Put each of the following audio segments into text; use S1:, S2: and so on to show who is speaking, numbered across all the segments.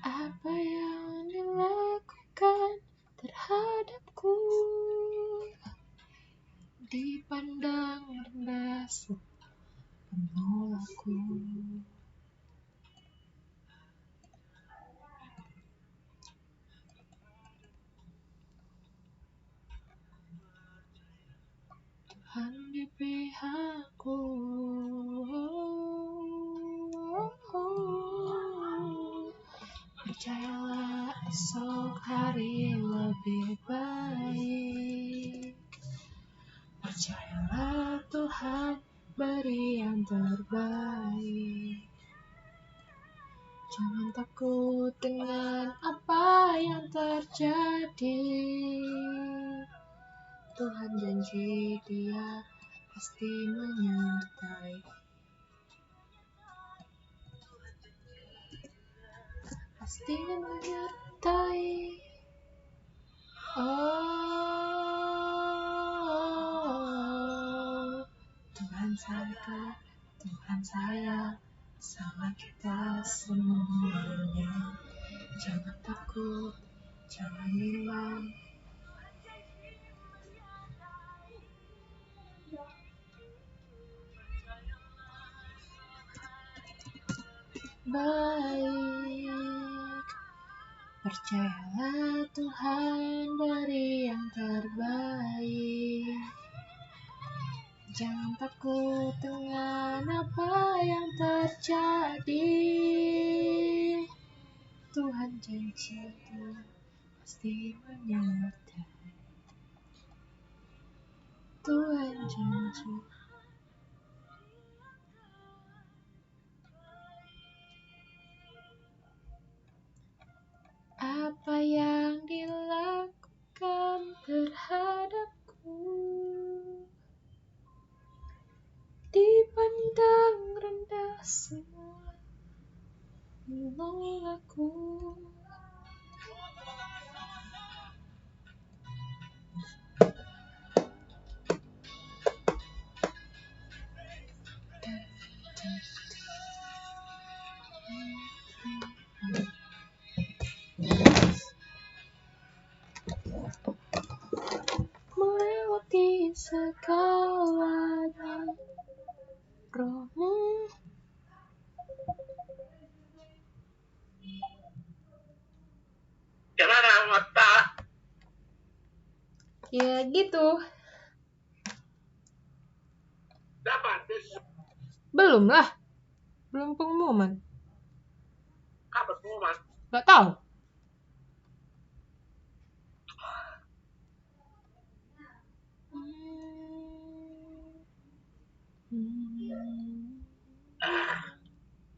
S1: Apa yang dilakukan terhadapku, dipandang rendah penolakku. Tuhan di pihakku. Percayalah esok hari lebih baik. Percayalah Tuhan beri yang terbaik. Jangan takut dengan apa yang terjadi. Tuhan janji Dia pasti menyertai. Pasti menyertai. Oh, Tuhan sayang sama kita semuanya. Jangan takut, jangan bilang. Baik, percayalah Tuhan beri yang terbaik. Jangan takut dengan apa yang terjadi. Tuhan janji Dia pasti menyertai. Tuhan janji. Apa yang dilakukan terhadapku, dipandang rendah semua menolakku. Melewati segalanya, Rohmu
S2: Gimana mata?
S1: ya gitu.
S2: Dapat
S1: Belum lah. Belum pengumuman.
S2: kapan pengumuman?
S1: Gak tahu.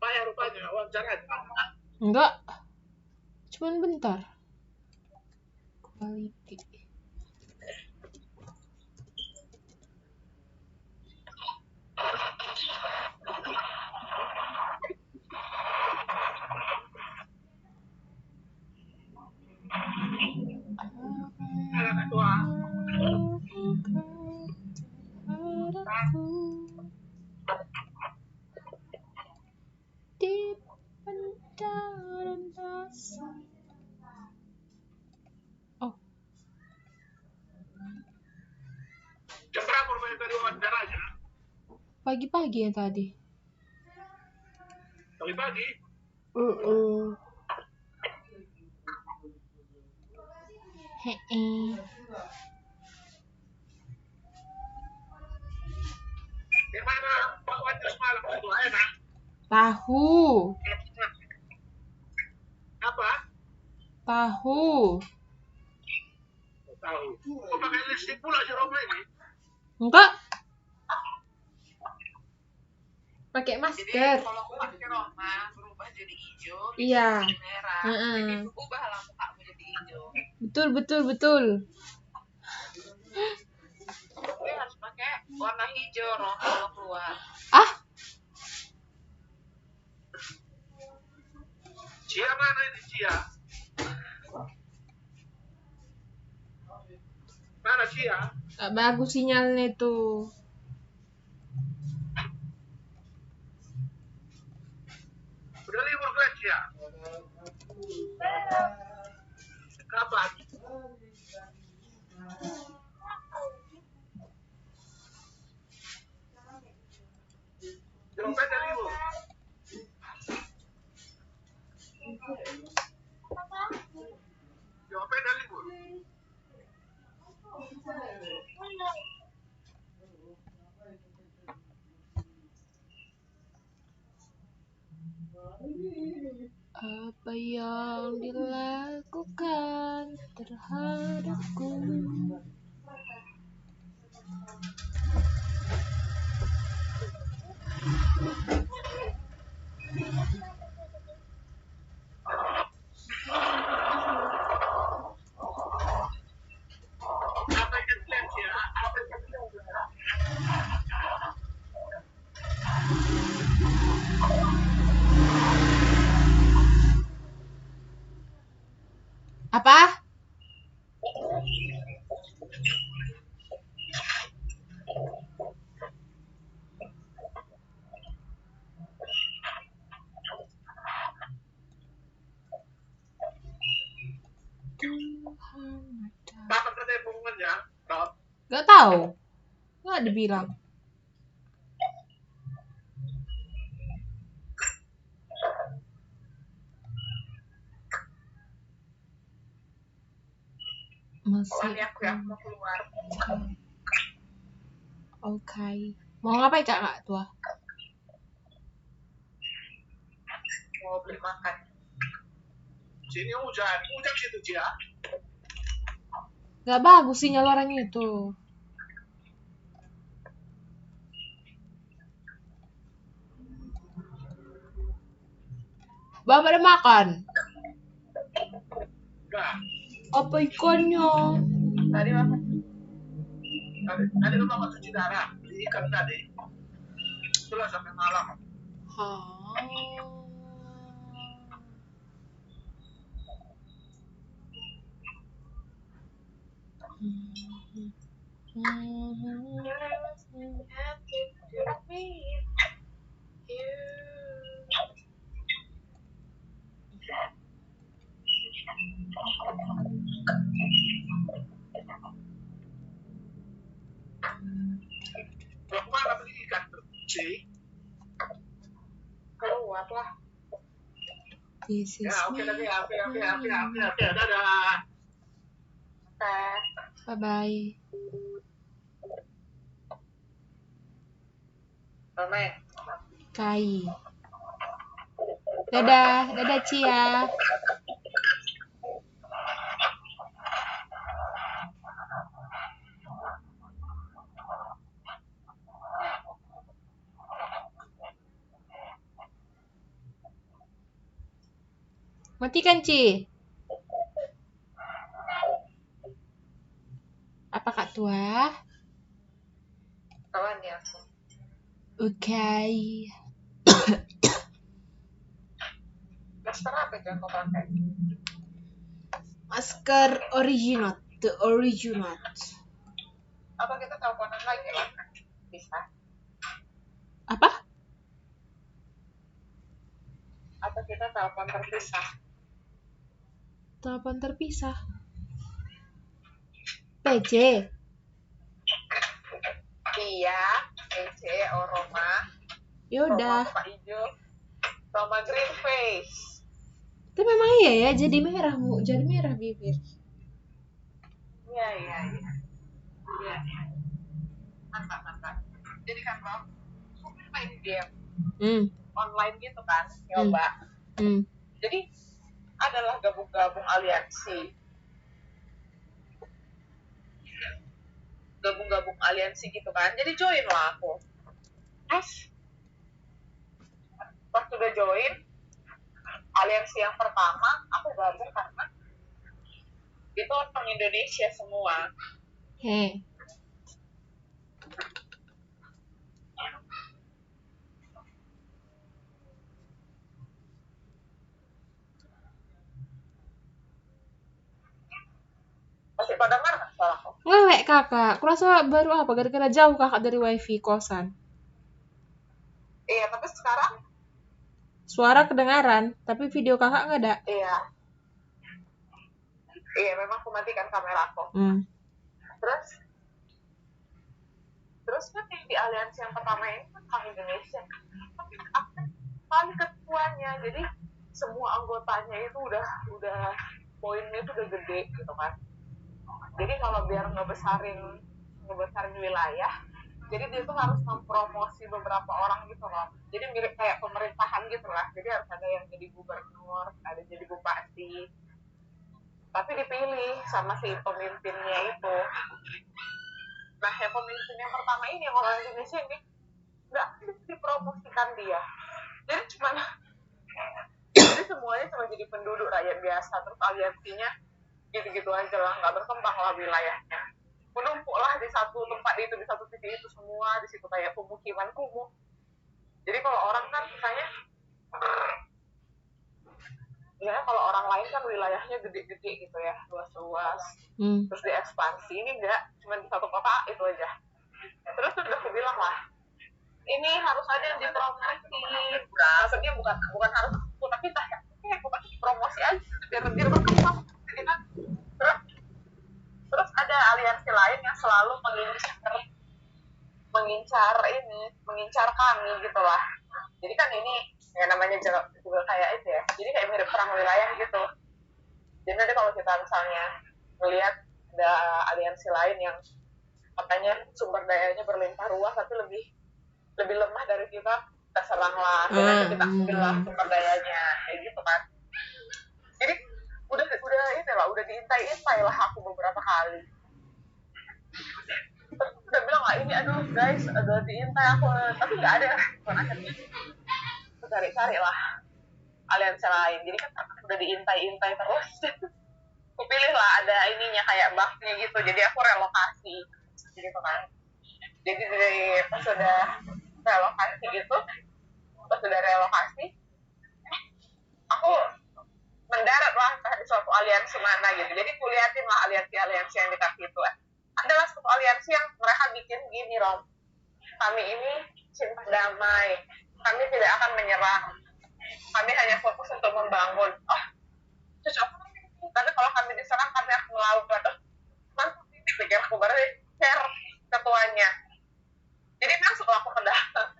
S2: Bayar rupanya wawancara.
S1: Enggak. Cuman bentar. Quality.
S2: Ada ketua.
S1: Di pendaran dasar. Oh,
S2: Jam berapa rupanya tadi wawancaranya?
S1: pagi-pagi yang tadi.
S2: Pagi-pagi.
S1: Heeh.
S2: Gimana Pak Wajar semalam itu enak?
S1: Tahu.
S2: Apa?
S1: Tahu.
S2: Tahu. Kok pakai lipstick pula si Roma ini?
S1: Enggak. Pakai
S3: Jadi
S1: masker.
S3: kalau pakai Roma berubah jadi hijau,
S1: Iya.
S3: jadi merah.
S1: Heeh.
S3: Jadi ubahlah mukamu jadi hijau.
S1: Betul.
S3: Tapi harus pakai warna hijau Rom kalau keluar.
S1: Ah,
S2: Cia mana ini Cia? Mana Cia?
S1: gak bagus sinyalnya tuh.
S2: Kapan? Jawabnya dari lu. Jawabnya dari lu.
S1: Apa yang dilakukan terhadapku?
S2: Apa yang kalian ya? Apa yang kalian ya?
S1: Apa? Tuhan ada.
S2: Kapan katanya pengumumannya? Rob?
S1: Gak tahu. Gak ada bilang. Masih.
S3: Soalnya aku yang mau keluar.
S1: Oke. Mau ngapain Kak tua?
S3: Mau beli makan.
S2: Sini hujan situ Cia.
S1: Gak bagus sinyal orangnya itu. Bapak ada makan?
S2: Enggak.
S1: Apa ikannya?
S3: Tadi makan.
S2: Tadi lu bawa cuci darah. Beli ikan tadi. Itulah sampai malam. Kalau kemana beli ikan tuh? Si?
S3: Keluar lah.
S1: This is
S2: Ya, oke,
S1: me.
S2: oke, dadah.
S3: Teh.
S1: Bye bye.
S3: Mame.
S1: Kai. Dadah Cia. Matikan Ci. Apa Kak tua?
S3: Kawan ya aku.
S1: Oke.
S3: Masker apa itu yang kau pakai?
S1: Masker original, the original.
S3: Apa kita teleponan lagi lah? Bisa.
S1: Apa?
S3: Atau kita telepon terpisah?
S1: Telepon terpisah. PC.
S3: Iya, EC, Oroma,
S1: Yaudah.
S3: Roma Pak Ijo, Roma Green Face.
S1: Itu memang iya ya, jadi merah bibir.
S3: Iya. Iya. Mantap. Jadi kan Rob, aku main game online gitu kan, nyoba. Jadi adalah gabung-gabung aliansi. Gabung-gabung aliansi gitu kan. Jadi join lah aku. Terus pas udah join aliansi yang pertama, aku gabung karena itu orang Indonesia semua. Masih pada mana suaraku?
S1: Ngewek kakak, kurasa baru apa? Gara-gara jauh kakak dari wifi kosan.
S3: Iya, tapi sekarang
S1: Suara kedengaran, tapi video kakak nggak ada.
S3: iya. Iya, memang aku matikan kamera aku. Terus kan yang di aliansi yang pertama ini kan orang Indonesia, tapi aku kan paling ketuanya, jadi semua anggotanya itu udah poinnya itu udah gede gitu kan. Jadi kalau biar ngebesarin wilayah, jadi dia tuh harus mempromosi beberapa orang gitu loh. Jadi mirip kayak pemerintahan gitu lah. Jadi harus ada yang jadi gubernur, ada jadi bupati, tapi dipilih sama si pemimpinnya itu. Nah, yang pemimpin yang pertama ini, yang orang Indonesia ini, nggak dipromosikan dia. Jadi semuanya cuma jadi penduduk rakyat biasa, terus aliansinya gitu-gitu aja lah, nggak berkembang lah wilayahnya. Menumpuk lah di satu tempat itu, di satu titik itu semua, di situ kayak pemukiman kumuh. Jadi kalau orang kan misalnya, ya kalau orang lain kan wilayahnya gede-gede gitu ya, luas-luas, terus diekspansi, ini enggak, cuma di satu kota itu aja. Terus udah aku bilang lah, ini harus ada yang dipromosi, maksudnya bukan harus aku, tapi aku kasih promosi aja biar berkembang. Terus ada aliansi lain yang selalu mengincar kami gitu lah. Jadi kan ini ya namanya juga kayak itu ya, jadi kayak mirip perang wilayah gitu. Jadi nanti kalau kita misalnya melihat ada aliansi lain yang katanya sumber dayanya berlimpah ruah tapi lebih lemah dari kita seranglah, dan kita ambillah sumber dayanya, kayak gitu kan. Jadi udah diintai lah aku beberapa kali. Terus udah bilang lah ini, aduh guys, udah diintai aku, tapi nggak ada. Akhirnya cari-cari lah aliansi lain. Jadi kan udah diintai terus. Kupilih lah ada ininya kayak baknya gitu. Jadi aku relokasi gitu kan. Jadi pas sudah relokasi gitu, aku mendarat lah di suatu aliansi mana gitu. Jadi kuliatin lah aliansi yang dekat itu. Adalah suatu aliansi yang mereka bikin gini, Rom. Kami ini cinta damai. Kami tidak akan menyerang. Kami hanya fokus untuk membangun. Oh, cocok. Tapi kalau kami diserang, kami akan melawan. Mantap, pikir aku baru share ketuanya. Jadi masuk aku pendatang.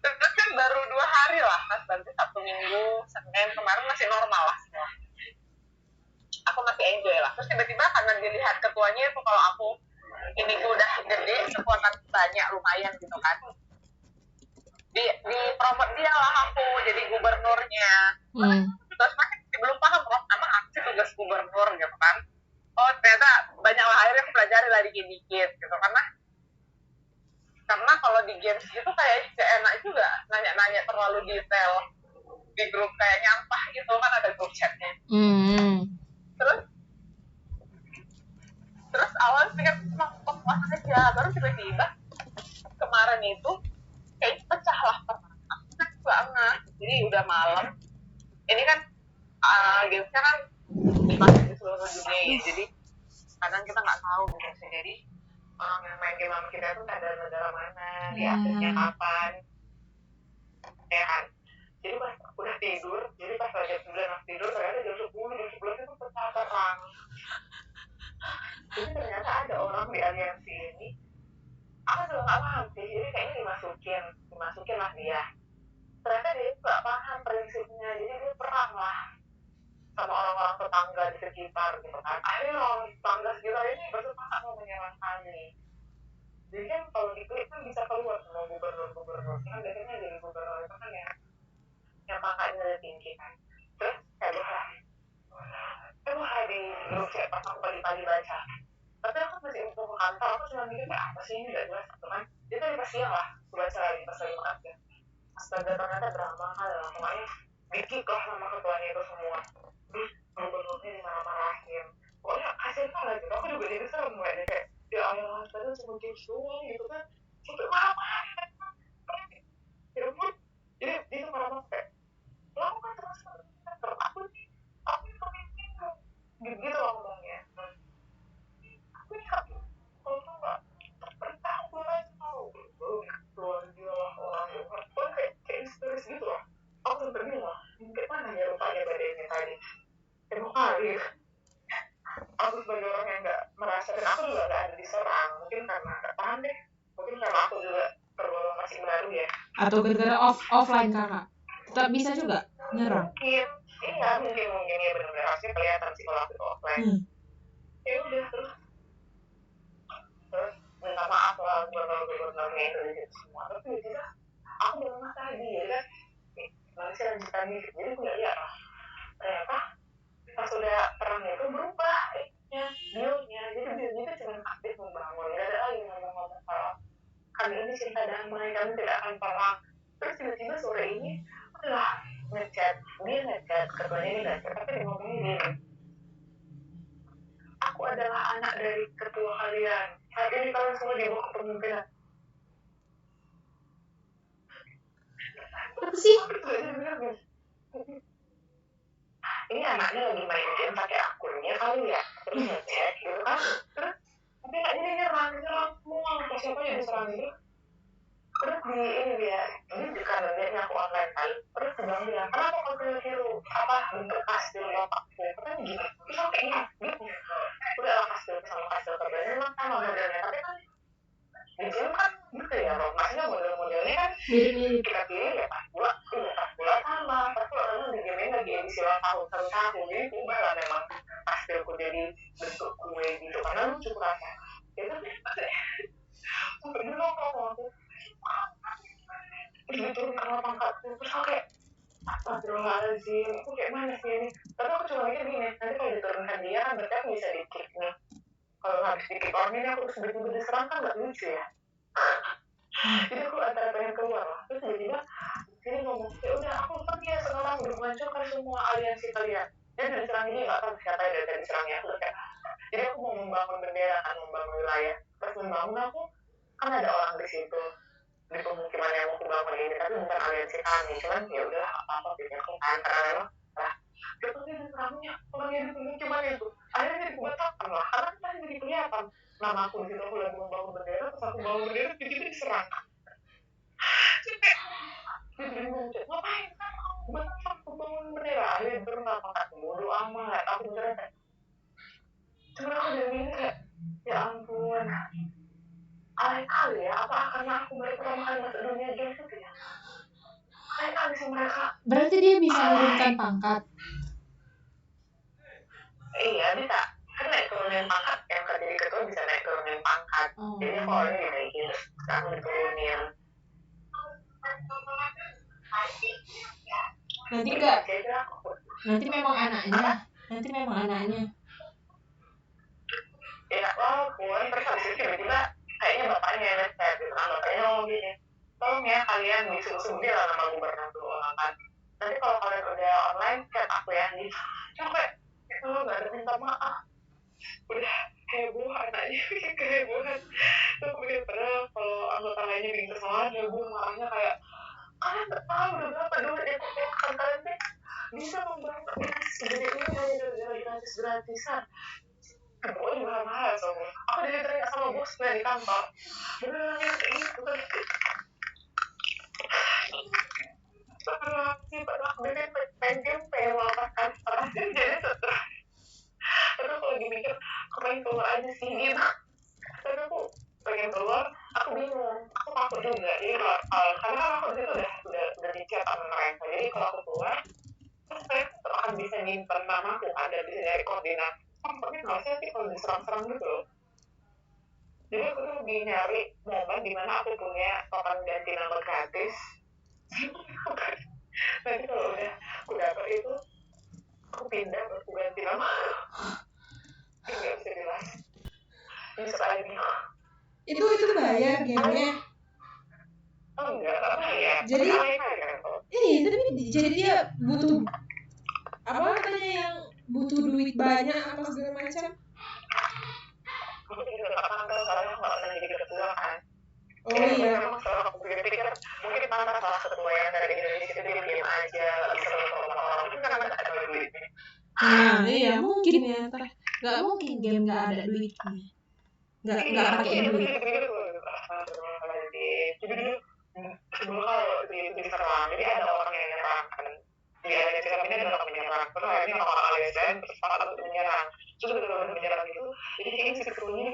S3: Terus kan baru 2 hari lah, nanti Sabtu Minggu, Senin, kemarin masih normal lah semua. Aku masih enjoy lah. Terus tiba-tiba karena dilihat ketuanya itu kalau aku ini udah gede, kekuatan banyak lumayan gitu kan. Di promot dia lah aku jadi gubernurnya. Terus masih belum paham emang apa sih tugas gubernur gitu kan. Oh ternyata banyak lah, akhirnya aku pelajari lah dikit-dikit gitu. Karena kalau di games gitu kayak gak enak juga nanya-nanya terlalu detail di grup, kayak nyampah gitu kan, ada grup chatnya. Terus awal pikir puas aja, baru tiba-tiba kemarin itu kayak pecah lah pertama. Aku banget, jadi udah malam. Ini kan gamesnya kan dipakai di seluruh dunia ya, jadi kadang kita nggak tahu gitu sih. Jadi orang yang main game sama kita tuh ada negara mana, di akhirnya kapan, ya kan. Jadi pas udah tidur, jadi pas jam 9 aku tidur, ternyata jam 10 itu pecah perang. Jadi ternyata ada orang di aliansi ini, aku juga nggak paham sih, jadi kayaknya dimasukin lah dia. Ternyata dia nggak paham prinsipnya, jadi dia perang lah sama orang-orang tetangga di sekitar gitu kan. Akhirnya orang tetangga sekitar ini bersepakat mau menyerang kami. Jadi kan kalau diklik kan bisa keluar semua gubernur kan, biasanya jadi gubernur itu kan yang pangkatnya tinggi kan. Terus kayak di grup chat pas aku pagi-pagi baca, tapi aku masih info ke kantor, aku cuma mikir kayak apa sih ini gak jelas gitu kan. Dia tadi pas siang lah aku baca lagi pas lagi makan ya, astaga ternyata drama hal lah. Pokoknya dikik lah sama ketuanya itu semua, gubernurnya dimarah-marahin, pokoknya kasih tau lah gitu. Aku juga jadi serem kayak kayak ya Allah, tadi cuma game doang gitu kan, sampai marah-marah ya ampun. Jadi dia tuh marah-marah kayak lakukan terus aku nih pemimpin gitu ngomongnya. Aku ini kalau tuh nggak perintah aku mulai tahu keluar dia lah orang kayak histeris gitu lah. Aku sampai bilang kayak mana ya lupanya badannya tadi mau kali
S1: Atau gara-gara offline kakak tetap bisa juga nyerang?
S3: Mungkin ya benar-benar harusnya kelihatan sih kalau aku itu offline. Ya udah terus minta maaf lah gubernur-gubernurnya itu di situ semua. Tapi tiba-tiba aku baru masalah dia kan Malaysia lanjutan gitu. Jadi aku nggak lihat ternyata pas udah perang itu berubah bionya. Jadi bionya itu cuma aktif membangun, nggak ada lagi ngomong-ngomong kalau kami ini cinta damai, kami tidak akan perang. Terus tiba-tiba sore ini udah ngechat ketuanya ini ngechat, tapi dia ngomongin gini, aku adalah anak dari ketua kalian, saat ini kalian semua di bawah kepemimpinan.
S1: Apa sih?
S3: Ini anaknya lagi main game pakai akunnya kali ya, terus ngecek gitu kan, terus tapi nggak jadi nyerang semua, siapa yang diserang gitu. Terus di ini dia karena dia aku online kan, terus dia bilang kenapa kau pilih hero apa bentuk kastil lopak katanya gitu, terus aku kayak gitu udah lah kastil sama kastil terbaik memang sama modelnya, tapi kan di game kan gitu ya loh, maksudnya model-modelnya kan
S1: Mirip-mirip.
S3: kita pilih ya pas pula sama, tapi orang di game ini lagi edisi ulang tahun, jadi ubah lah memang kastilku jadi bentuk kue gitu karena lucu rasa itu sampai dulu aku terus turun ke pangkat terus aku kayak astagfirullahaladzim, aku kayak mana sih ini, tapi aku cuma mikir gini, nanti kalau diturunkan dia kan berarti aku bisa di-kick nih, kalau habis di-kick orang ini aku terus tiba-tiba diserang kan gak lucu ya. Jadi aku antara pengen keluar lah, terus tiba-tiba ini ngomong, ya udah aku pergi ya sekarang udah menghancurkan semua aliansi kalian, dia udah diserang ini gak tahu siapa yang udah diserangnya, aku kayak jadi aku mau membangun bendera kan, membangun wilayah, terus membangun aku kan ada orang di situ di pemukiman yang mau bangun ini, tapi bukan aliansi kami, cuman ya udah apa-apa pikir aku kan karena memang lah ketemu diserangnya orangnya di pemukiman itu akhirnya jadi kebatakan lah karena kita jadi kelihatan nama aku di situ, aku lagi membangun bendera, terus aku bangun bendera tiba-tiba diserang jadi ngucap ngapain kan aku bangun bendera, akhirnya berenang makan bodo amat aku beneran cuma aku jadi ini kayak ya ampun alay kali ya, apa karena aku baru pertama kali masuk dunia game itu ya alay kali sih mereka.
S1: Berarti dia bisa menurunkan pangkat?
S3: Iya bisa, kan naik turunin pangkat, yang kerja di ketua bisa naik turunin pangkat. Jadi kalau ini dinaikin, sekarang diturunin.
S1: Nanti enggak? Nanti memang anaknya.
S3: Ya walaupun terus habis itu tiba-tiba kayaknya bapaknya yang nge-chat gitu kan, bapaknya ngomong gini, tolong ya kalian disuruh dia lah nama gubernur dulu kan, nanti kalau kalian udah online chat aku ya gitu. Capek itu nggak ada minta maaf, udah heboh anaknya bikin kehebohan. Terus kemudian padahal kalau anggota lainnya bikin kesalahan heboh marahnya kayak kalian nggak tahu udah berapa duit yang kumpulkan, kalian tuh bisa membantu segede ini hanya gara-gara gratisan. Pokoknya mahal-mahal soalnya. Aku ditanya sama bosnya di kantor. Beneran yang kayak gitu kan. Padahal aku pengen melepaskan stres jadi stres. Tapi aku lagi mikir aku pengen keluar aja sih gitu. Tapi aku pengen keluar, aku bingung. Aku takut juga. Jadi karena kan aku disitu udah di-chat sama mereka. Jadi kalau aku keluar, terus saya akan bisa nyimpen namaku, ada bisa nyari koordinat. Tapi nggak usah sih kalau diserang-serang gitu loh. Jadi aku tuh lebih nyari momen dimana aku punya token ganti nama gratis. Nanti kalau udah aku dapet itu, aku pindah buat aku ganti nama. Ini nggak bisa jelas. Bisa lagi.
S1: Itu bayar gamenya?
S3: Oh enggak bayar.
S1: Jadi tapi jadi dia butuh apa katanya yang butuh duit banyak apa segala macam?
S3: Aku juga nggak pantas soalnya aku nggak pernah jadi ketua kan.
S1: Oh iya.
S3: Memang setelah aku pikir mungkin pantas salah ketua yang dari Indonesia itu dia diam aja, nggak bisa ngomong orang mungkin karena nggak ada duitnya.
S1: Nah iya mungkin ya, nggak mungkin game nggak ada duitnya, nggak pakai duit.
S3: Jadi dulu sebelum kalau diserang, jadi ada orang yang nyerang kan. Di aliansi kami ini ada orang menyerang, terus akhirnya orang aliansi lain sepakat untuk menyerang. Terus benar-benar menyerang itu, jadi kayaknya si ketuanya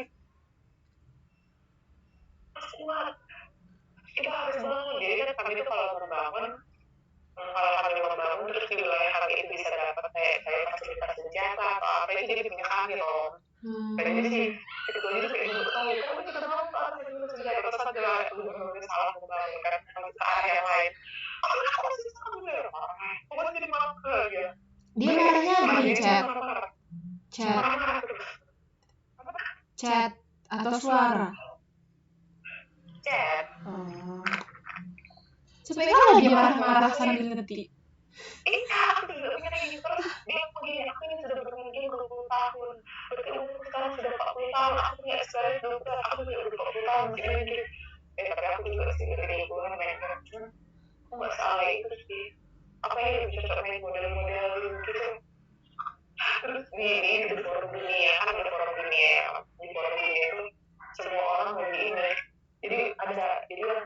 S3: kuat. kita harus bangun. Jadi kan kami itu kalau kami membangun terus di wilayah kami itu bisa dapat kayak fasilitas senjata atau apa itu jadi punya kami loh. Jadi sih itu aja tuh kayak gitu tahu kan kita mau apa itu senjata terus ada salah membangun kan kalau ke arah yang lain. Aku masih sama bener. Aku jadi mangke ya.
S1: Dia marahnya gini chat atau suara.
S3: Chat.
S1: Oh. Supaya kalau dia marah-marah sambil ngetik.
S3: Iya, aku juga punya kayak gitu. Terus dia begini, aku ini sudah bermain game 20 tahun. Berarti umurku sekarang sudah 40 tahun. Aku punya experience dokter, aku juga udah 40 tahun. Jadi, tapi aku juga sih dari lingkungan main game. Aku nggak salah itu sih. Apa yang lebih cocok main model-model gitu. Terus di forum dunia, kan ada forum dunia. Di forum dunia itu semua orang lagi ini. Jadi kan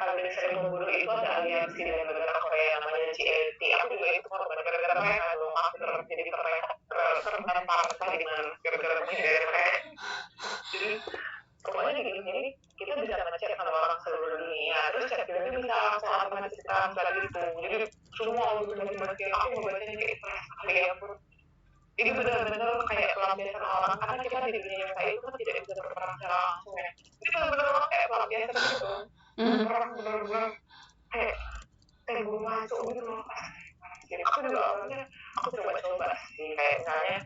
S3: kalau dari sering membunuh itu ada aliansi dari negara Korea namanya GLT. Aku juga itu korban gara-gara mereka loh. Aku jadi terlempar di mana gara-gara mereka. Jadi pokoknya gini kita bisa ngecek sama orang seluruh dunia. Terus cek itu bisa langsung otomatis transfer gitu. Jadi semua orang kayak aku membacanya kayak kali ya pun. Ini benar-benar kayak pelampiasan orang karena kita di dunia yang kayak itu kan tidak bisa berperang secara langsung ya. Ini benar-benar kayak pelampiasan gitu. Orang benar-benar kayak tembok masuk gitu loh. Jadi aku juga awalnya aku coba sih kayak misalnya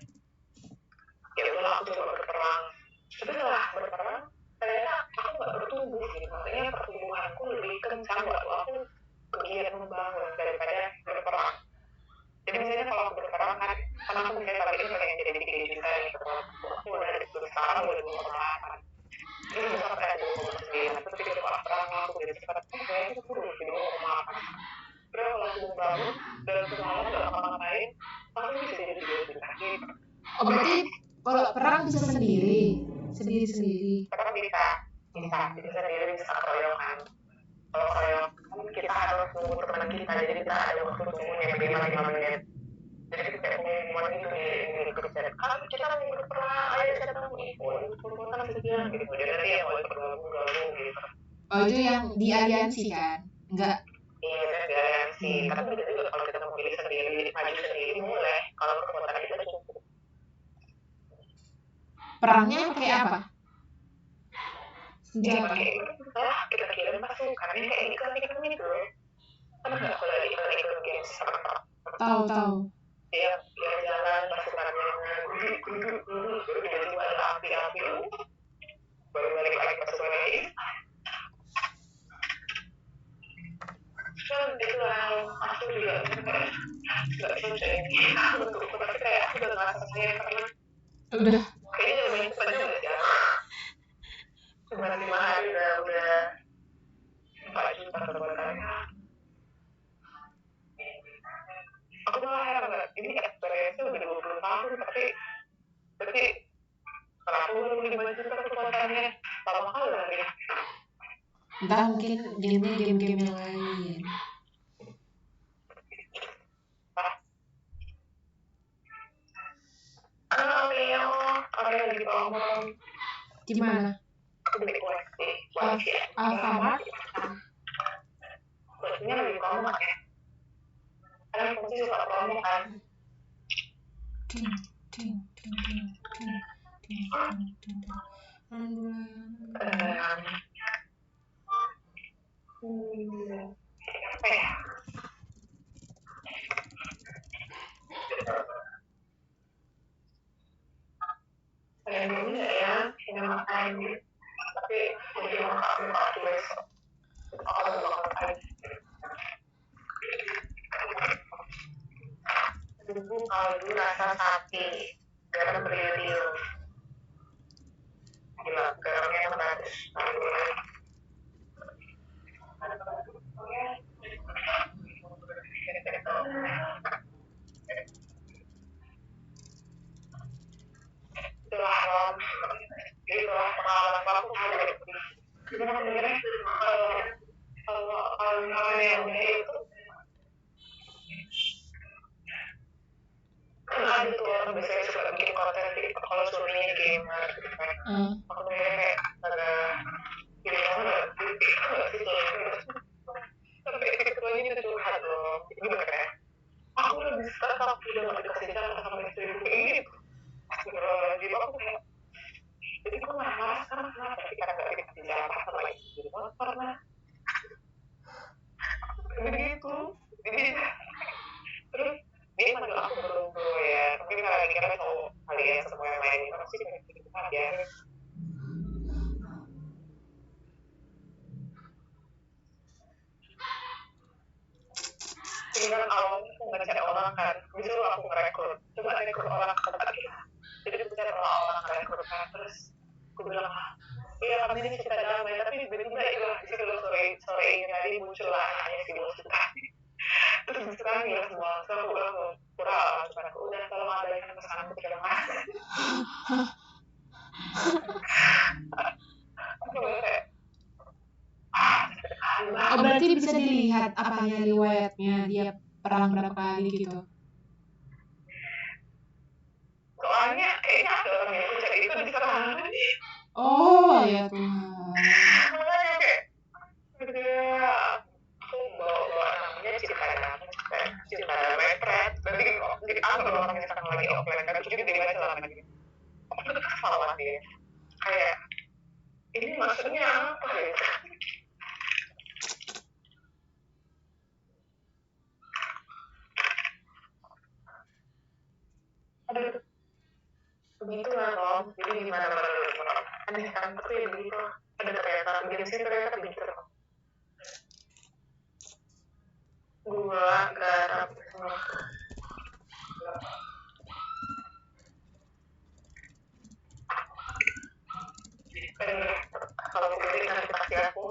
S3: ya udahlah aku coba berperang. Tapi setelah berperang ternyata aku nggak bertumbuh gitu. Maksudnya pertumbuhanku lebih kencang waktu aku kegiatan membangun daripada berperang. Jadi misalnya kalau aku berperang kan karena aku misalnya kali ini pengen jadi 3 juta gitu. Aku udah sekarang udah 2,8. Terus besar kayak 2,9. Terus pikir kalau perang aku udah cepat. Kayaknya itu turun di 2,8. Terus kalau aku bangun dalam semalam gak ngapa-ngapain, aku bisa jadi 2 juta gitu.
S1: Oh berarti kalau perang bisa sendiri.
S3: Perang bisa sendiri bisa keroyokan. Kalau keroyokan kita harus nunggu teman kita, jadi kita ada waktu tunggunya minimal 5 menit. Jadi kita kayak pengumuman itu di grup chat. Kalau kita mau berperang, ayo siapa mau ikut sekian gitu. Jadi nanti yang mau ikut gabung gitu.
S1: Oh itu yang di aliansi kan? Enggak.
S3: Iya kan di aliansi. Tapi bisa juga kalau kita mau pilih sendiri, maju sendiri boleh. Kalau kekuatan kita cukup.
S1: Perangnya pakai apa?
S3: Senjata. Kita kirim pasukan ini kayak iklan itu. Kan nggak kalau iklan games.
S1: Tahu.
S3: Dia jalan pasukannya duduk baru tiba-tiba ada api baru balik lagi pasukan lagi. Kan itu aku juga nggak cocok ini untuk tapi kayak aku udah ngerasa sayang karena
S1: udah
S3: kayaknya udah main cepat juga ya. Cuma 5 hari udah 4 juta terbuatnya. Aku malah heran nggak ini experience udah 20 tahun tapi kenapa baru 5 juta kekuatannya lama kali lagi.
S1: Entah mungkin game-game yang lain. Ada lagi promo. Di mana?
S3: Aku beli koleksi.
S1: Alfamart.
S3: Koleksinya lagi promo ya. Karena aku suka promo kan. Apa ya? Kalian dulu ya, yang makan tapi jadi makan besok. Aku makan. Dulu kaldu rasa sapi, garam beriodium. Gila, garamnya yang bagus. Itulah pengalaman aku sebenarnya kalau yang itu kan ada tuh orang biasanya suka bikin konten TikTok kalau suaminya gamer gitu kan. Aku kayak ada video nggak sih lapar lah begitu. Jadi terus dia manggil aku bro ya, tapi kalau kira cowok kalian semua yang main itu pasti kayak gitu aja. Jadi kan awalnya aku nggak cari orang kan, justru aku ngerekrut, coba rekrut orang ke tempat kita. Jadi aku cari orang rekrut kan, terus aku bilang, iya kami ini kita damai, tapi tiba-tiba itu di situ sore ini tadi muncul lah anaknya si bos itu tadi. Terus sekarang ya semua, sekarang aku bilang pura, aku udah kalau ada yang pesan aku tidak mas. Aku bilang kayak,
S1: Oh, berarti bisa dilihat apanya riwayatnya dia perang berapa kali gitu.
S3: soalnya kayaknya ada orang yang cari itu di sekarang.
S1: Oh ya Tuhan.
S3: Makanya kayak aku bawa namanya cinta damai pret. Jadi aku orang yang sekarang lagi offline kan juga dibaca selama ini. Aku tuh kesal sama dia. Kayak ini maksudnya apa ya? Aduh, begitu lah Rom. Jadi gimana menurut aneh kan, tapi begitu ada ternyata gengsi ternyata begitu Rom. Gula, garam, semua. Kalau begini nanti pasti aku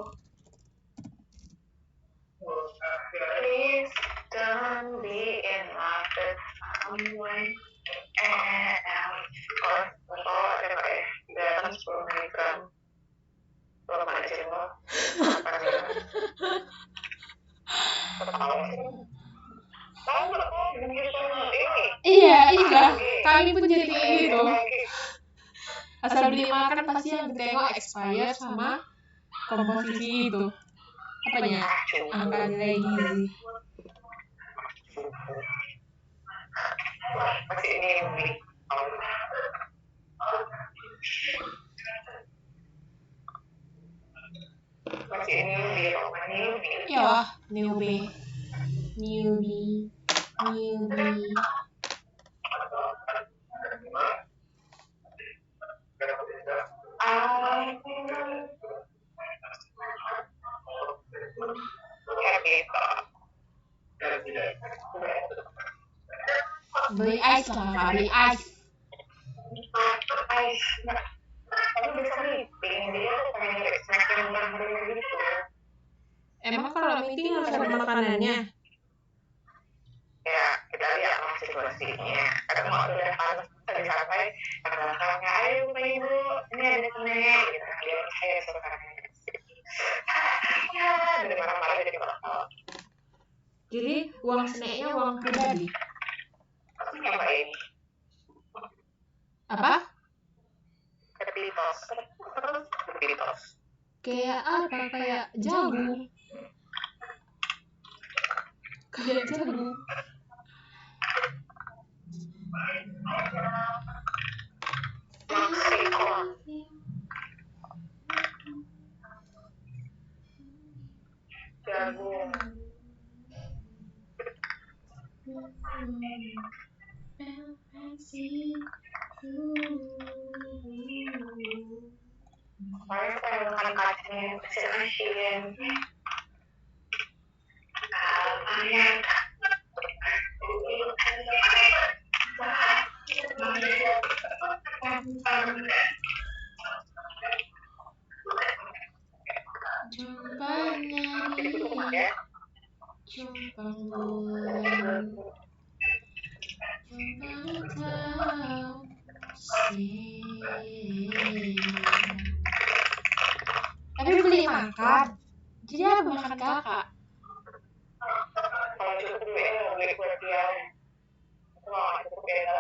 S3: please don't be in love with someone else. Kalau ada kayak datang 10 menit kan belum ada cinta tahu nggak kok begitu ini
S1: Iya, kami pun jadi kayak gitu. Asal beli makan pasti yang ditengok expired sama komposisi itu. Apanya? Angka nilai gizi.
S3: masih ini beli masih ini beli romani
S1: Ya, newbie. Beli ice lah, Kak. Beli ice.
S3: Kamu bisa meeting, dia tuh pengen snack yang bener-bener gitu.
S1: Emang kalau meeting harus ada makanannya?
S3: Ya, kita lihat lah situasinya. Kadang kalau udah panas, tadi sampai kakak-kakaknya, ayo Bapak Ibu, ini ada snack. Gitu. Dia saya sekarang. Ya, dari marah-marah jadi marah.
S1: Jadi uang snacknya uang pribadi.
S3: Ngapain?
S1: Apa?
S3: Kepitos.
S1: Kayak apa? Kayak jagung.
S3: Jagung. Saya pengen makan kacang asin.
S1: Tapi beli makan. Jadi apa makan kakak?
S3: Kalau cukup beli kue tiaw. Wah, cukup beda.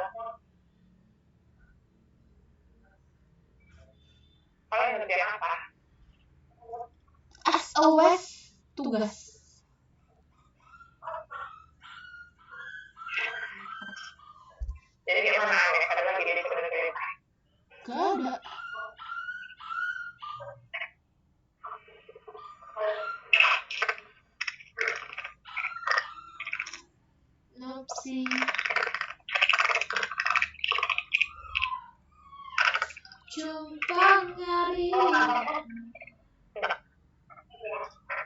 S3: Kalian ngerjain apa?
S1: As always, tugas.
S3: Jadi gimana? Ada lagi jadi sebenarnya?
S1: Gak ada. sih. Jumpang hari.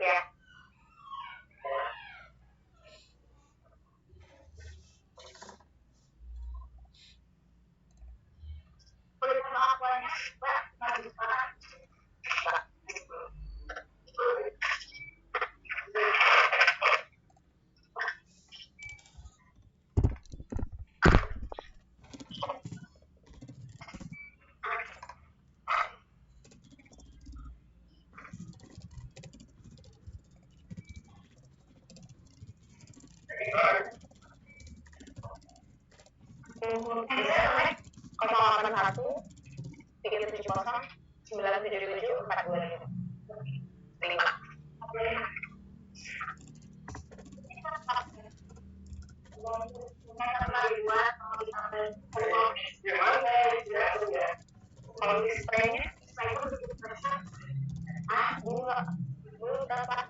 S3: Ya. Kalau 81 370 977 425 kalau displaynya dulu dapat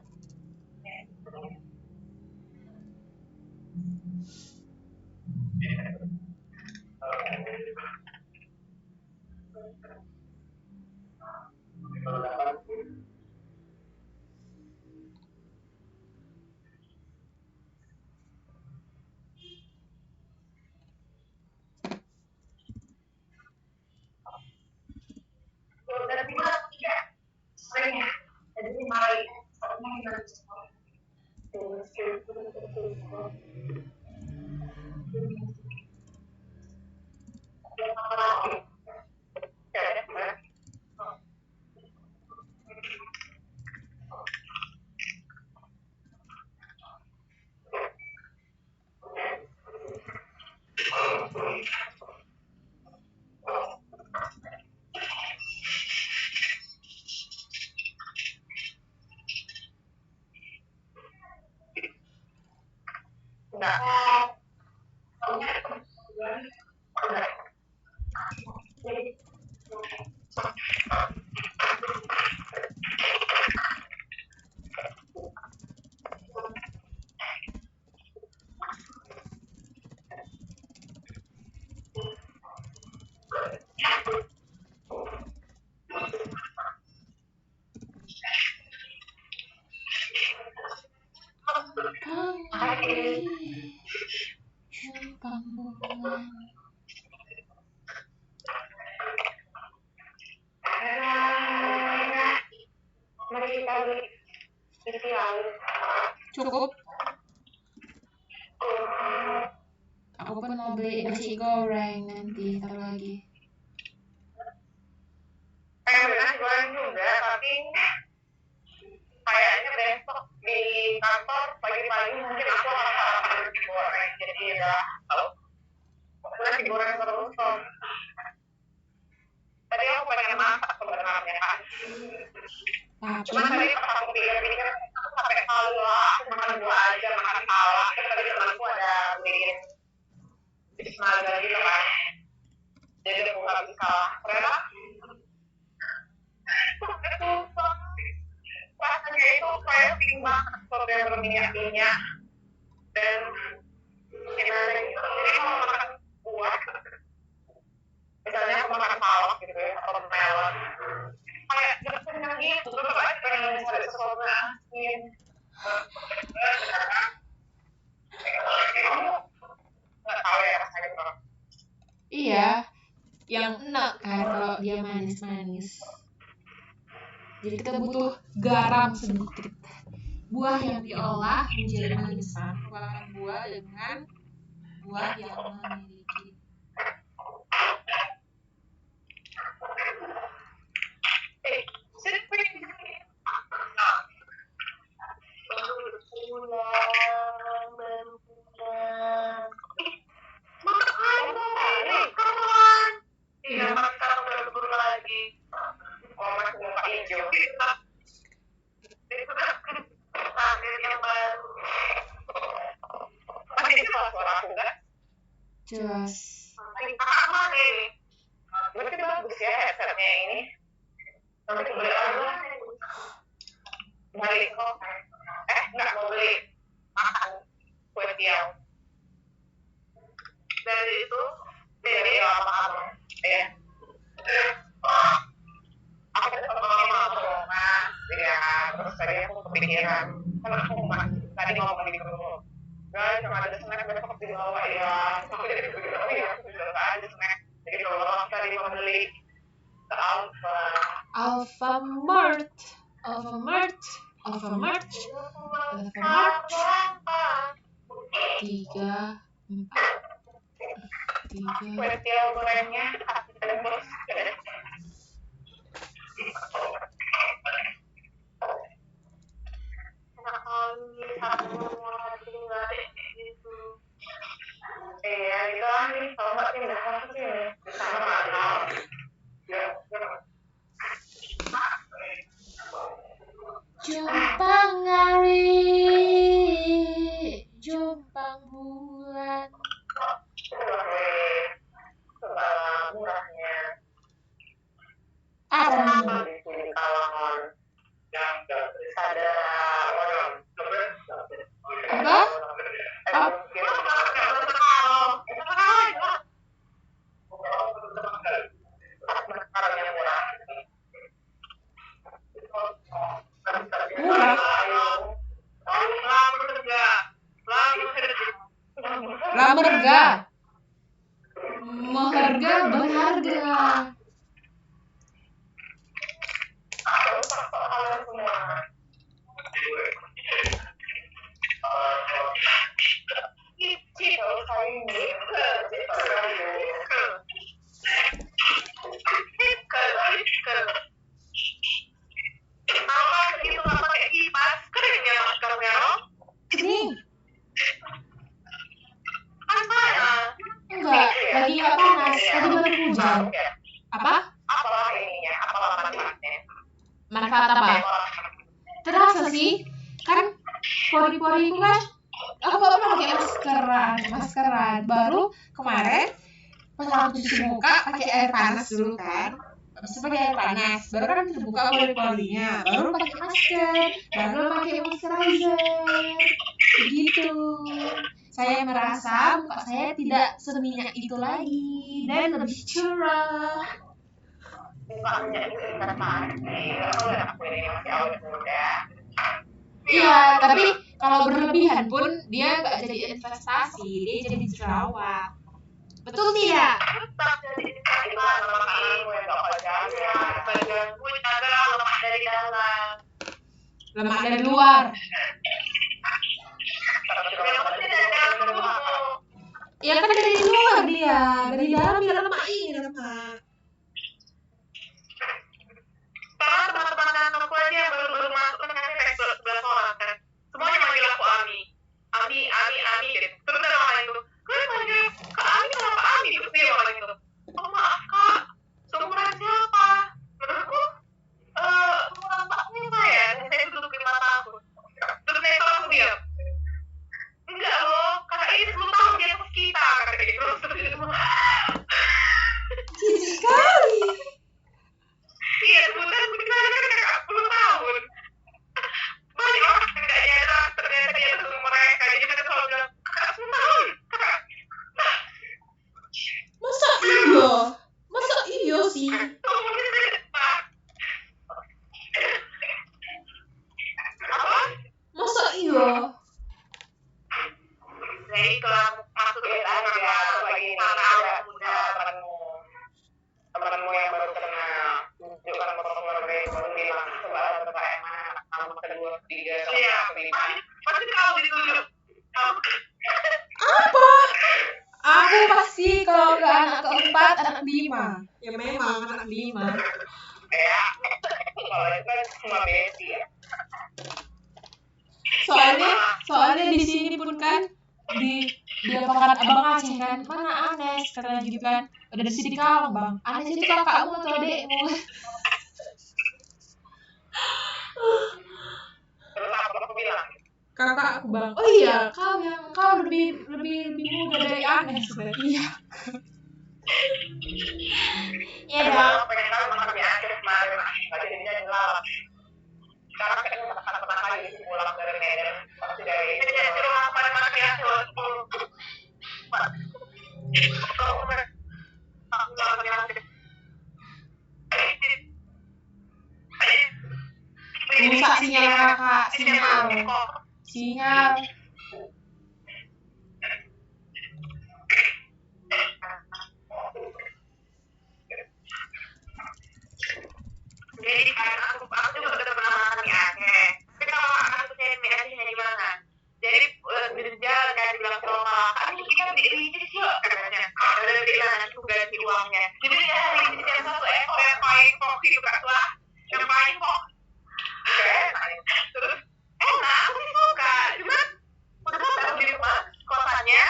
S1: Jumpang bulan. Cukup. Aku pun mau beli nasi goreng nanti, ntar lagi.
S3: pengen beli nasi goreng juga, tapi kayaknya besok di kantor pagi-pagi mungkin aku akan sarapan nasi goreng. Jadi ya, nasi goreng terus. Tadi aku pengen masak sebenarnya kan. Cuman
S1: Tapi
S3: tadi pas aku pikir-pikir, aku sampai malu lah, aku makan dua aja, makan salad. Terus tadi temanku ada bikin bisnaga gitu kan. Jadi aku nggak bisa. Ternyata rasanya itu kayak pink banget, soto yang berminyak-minyak. Dan gimana gitu. Jadi kalau makan buah, misalnya aku makan salad gitu ya, atau melon, kayak gak kenyang gitu, tetap aja pengen cari sesuatu yang asin. Kamu nggak tahu ya rasanya berapa.
S1: iya, yang enak kan kalau dia manis-manis. Jadi kita butuh garam sedikit. Buah yang diolah menjadi manisan merupakan buah dengan buah yang memiliki jelas.
S3: Berarti bagus ya headsetnya ini. Nanti beli aja. Beli kok. Nggak mau beli makan kue tiaw. dari itu dari abang-abang ya. Aku sama mama ya, terus tadi aku kepikiran kan aku tadi ngomong di grup guys sama ada snack besok di bawah ya, aku jadi pikir oh ya sudah nggak ada snack, jadi kalau tadi mau beli ke
S1: Alfamart 3 4 3
S3: kue tiaw gorengnya terus itu nih kalau nggak pindah ke sini di sana mana
S1: Jumpang hari, jumpang bulan.
S3: murahnya
S1: Apa?
S3: di sini Kalangan yang ada orang
S1: Apa? Murah. Lamerga. Meharga berharga. Kering. Enggak, lagi nggak panas. Tadi baru hujan. Apa?
S3: Apalah ininya, apalah manfaatnya.
S1: Manfaat apa? Terasa sih, kan pori-pori itu kan aku nggak pernah pakai maskeran. Baru kemarin pas aku cuci muka pakai air panas dulu kan. Habis itu pakai air panas, baru kan terbuka pori-porinya. Baru pakai masker, baru pakai moisturizer. Begitu. Saya merasa muka saya tidak seminyak itu lagi dan lebih cerah.
S3: Mukanya itu investasi, kalau aku ini masih awet muda.
S1: Iya, tapi kalau berlebihan pun dia nggak jadi investasi, dia jadi jerawat. Betul tidak?
S3: Tetap jadi investasi makananmu yang gak wajar ya. Bagian kulit adalah lemak dari dalam.
S1: Lemak dari luar.
S3: Yang penting dari dalam dulu.
S1: Ya kan dari luar dia, dari dalam dia lemak ini lemak.
S3: Karena teman-teman kantorku aja yang baru masuk kan kayak 11 orang kan. Semuanya manggil aku Ami gitu. Terus ada orang itu, kalian manggil Kak Ami kenapa Ami? Terus dia orang itu, oh maaf Kak, seumuran siapa? Menurutku, seumuran mbaknya saya duduk 5 tahun. Terus saya langsung diam. Enggak loh, kakak ini 10 tahun di atas kita, kata dia. Terus
S1: Cici sekali.
S3: iya, sebutan benar kan kakak 10 tahun. Banyak orang yang gak nyadar ternyata dia tuh mereka. Jadi mereka selalu bilang, kakak 10 tahun, kakak.
S1: Masa iya sih?
S3: Tuh mungkin saya depan. Apa?
S1: Masa iya?
S3: Nah itulah maksud kita ya, lagi karena ada muda temanmu yang baru kenal, tunjukkan foto-foto dari baru bilang coba ada kayak mana nama kedua, 3, 5. Pasti kau ditunjuk.
S1: Apa? Aku pasti kalau nggak anak keempat, anak 5. Ya memang anak 5.
S3: Ya, kalau itu kan cuma besi ya.
S1: Soalnya di sini pun kan di lapangan Abang Aceh kan, mana Anes katanya gitu kan, udah di sini kamu bang, Anes itu kakakmu atau adekmu?
S3: Terus apa aku bilang?
S1: Kakakku bang, oh iya kau lebih muda dari Anes. Iya. Iya dong.
S3: Aku pengen tahu makan di Aceh kemarin, jadinya ngelawak. Sekarang kan makan lagi pulang dari Medan, pasti dari rumah pada makan di Aceh.
S1: Rusak sinyal kakak, sinyal.
S3: Jadi kan aku juga udah pernah makan mie Aceh. Tapi kalau aku cari mie Acehnya di mana? Jadi dia kayak bilang sama Malaka, ini kita beli ricis yuk katanya. Udah bilang nanti aku ganti uangnya. Jadi dia ricis yang 1 ekor yang paling pok hidup kak lah, yang paling pok. Terus enak, aku sih suka. Cuma udah tahu di rumah kosannya.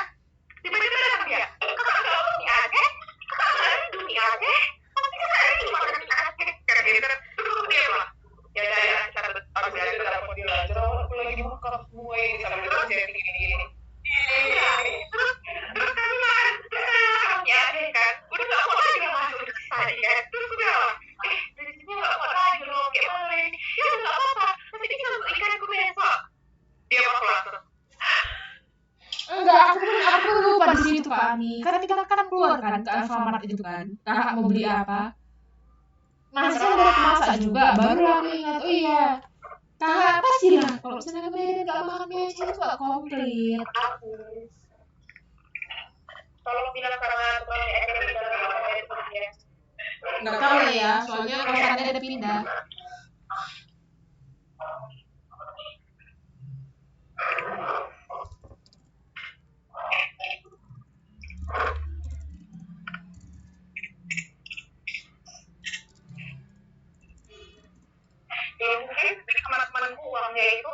S3: Tiba-tiba datang dia, kakak nggak mau mie Aceh, kakak nggak rindu mie Aceh. Pasti kakak rindu makan mie Aceh. Kayak gitu. Terus dia bilang, ya udah ya kita harus jadi ke dalam mobil aja. Aku lagi makan semua ini sambil terus jadi gini-gini. Terus kami makan mie Aceh kan. Udah nggak mau lagi masuk ke sana kan. Terus gue bilang, dari sini nggak mau lagi loh. Kayak mana ini? Ya udah nggak apa-apa. Nanti kita ikan aku besok. Dia mau keluar terus.
S1: Enggak, aku lupa di situ Kak Ami. Karena kita kan keluar kan ke Alfamart itu kan. Kakak mau beli apa? Masih ada masak juga. Baru aku ingat, oh iya. Kakak pastilah kalau misalnya kemarin nggak makan mie Aceh itu nggak komplit.
S3: Tolong bilang karena tukang mie Aceh di dalam itu ya.
S1: Nggak tahu ya, soalnya kosannya ada pindah.
S3: Ya mungkin teman-temanku uangnya itu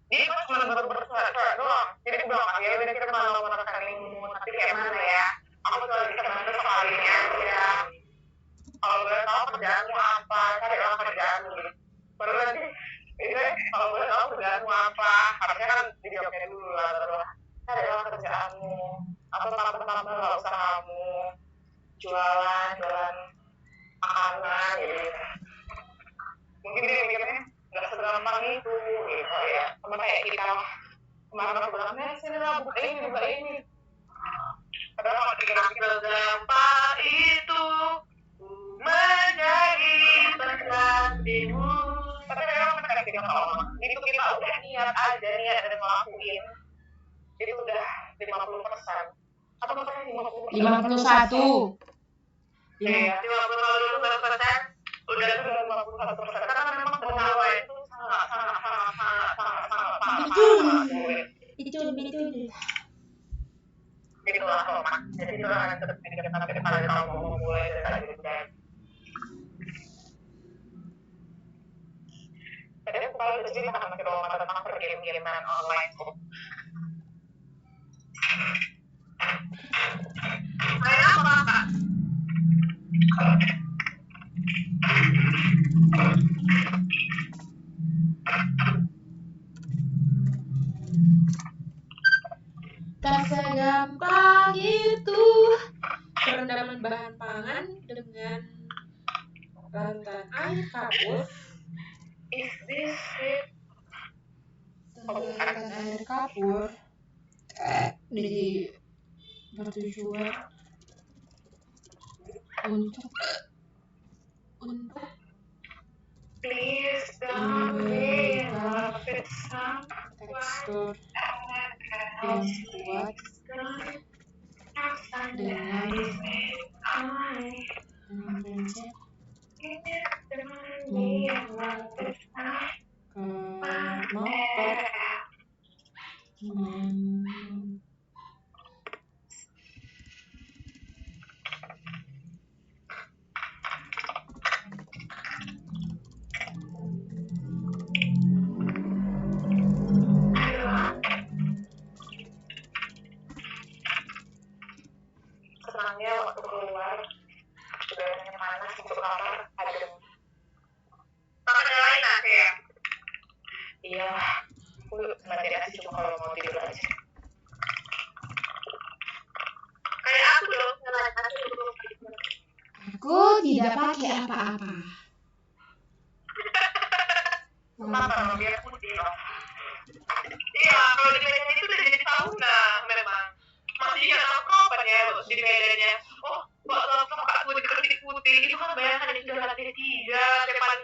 S3: dia kan cuma bersuara doang. Jadi aku bilang, ya udah kita mau rekeningmu, tapi kayak mana ya? Aku cuma bisa bantu soalnya aja. Kalau boleh tahu kerjaanmu apa, cari orang kerjaanmu gitu. Baru nanti, kalau boleh tahu kerjaanmu apa, harusnya kan dijawabnya dulu lah, baru cari orang kerjaanmu, atau tambah usahamu, jualan makanan, gitu. Mungkin dia mikirnya nggak segampang itu gitu ya, sama kayak kita kemarin aku bilang sini lah buka ini padahal kalau dikira-kira segampang itu menjadi penantimu, tapi memang benar kita kalau itu kita udah niat dan ngelakuin itu udah 50% atau mungkin
S1: 51.
S3: ya 50% udah 51%, karena memang pengawal itu sangat
S1: Betul.
S3: itulah Roma. Jadi itulah yang terus kita sampai pada tahun mulai dari budaya. Tadi aku kalau jadi sama Roma tentang pergame-gamean online kok. Main apa kak?
S1: Tak segampang itu perendaman bahan pangan dengan larutan air kapur.
S3: Is this it?
S1: Larutan air kapur di bertujuan untuk
S3: Please don't be
S1: tekstur yang kuat dengan prinsip
S3: senangnya waktu keluar udaranya panas untuk kamar adem. Tapi ada lain aja ya? Iya, aku mati nasi cuma kalau mau tidur aja. Kayak aku dong,
S1: aku tidak pakai apa-apa.
S3: Kenapa biar putih loh? Iya, kalau di Medan itu udah jadi sauna memang. Masih ingat aku kapan ya, terus di medannya oh kok sama kak gue diketik putih itu kan bayangan yang sudah lantai 3 saya paling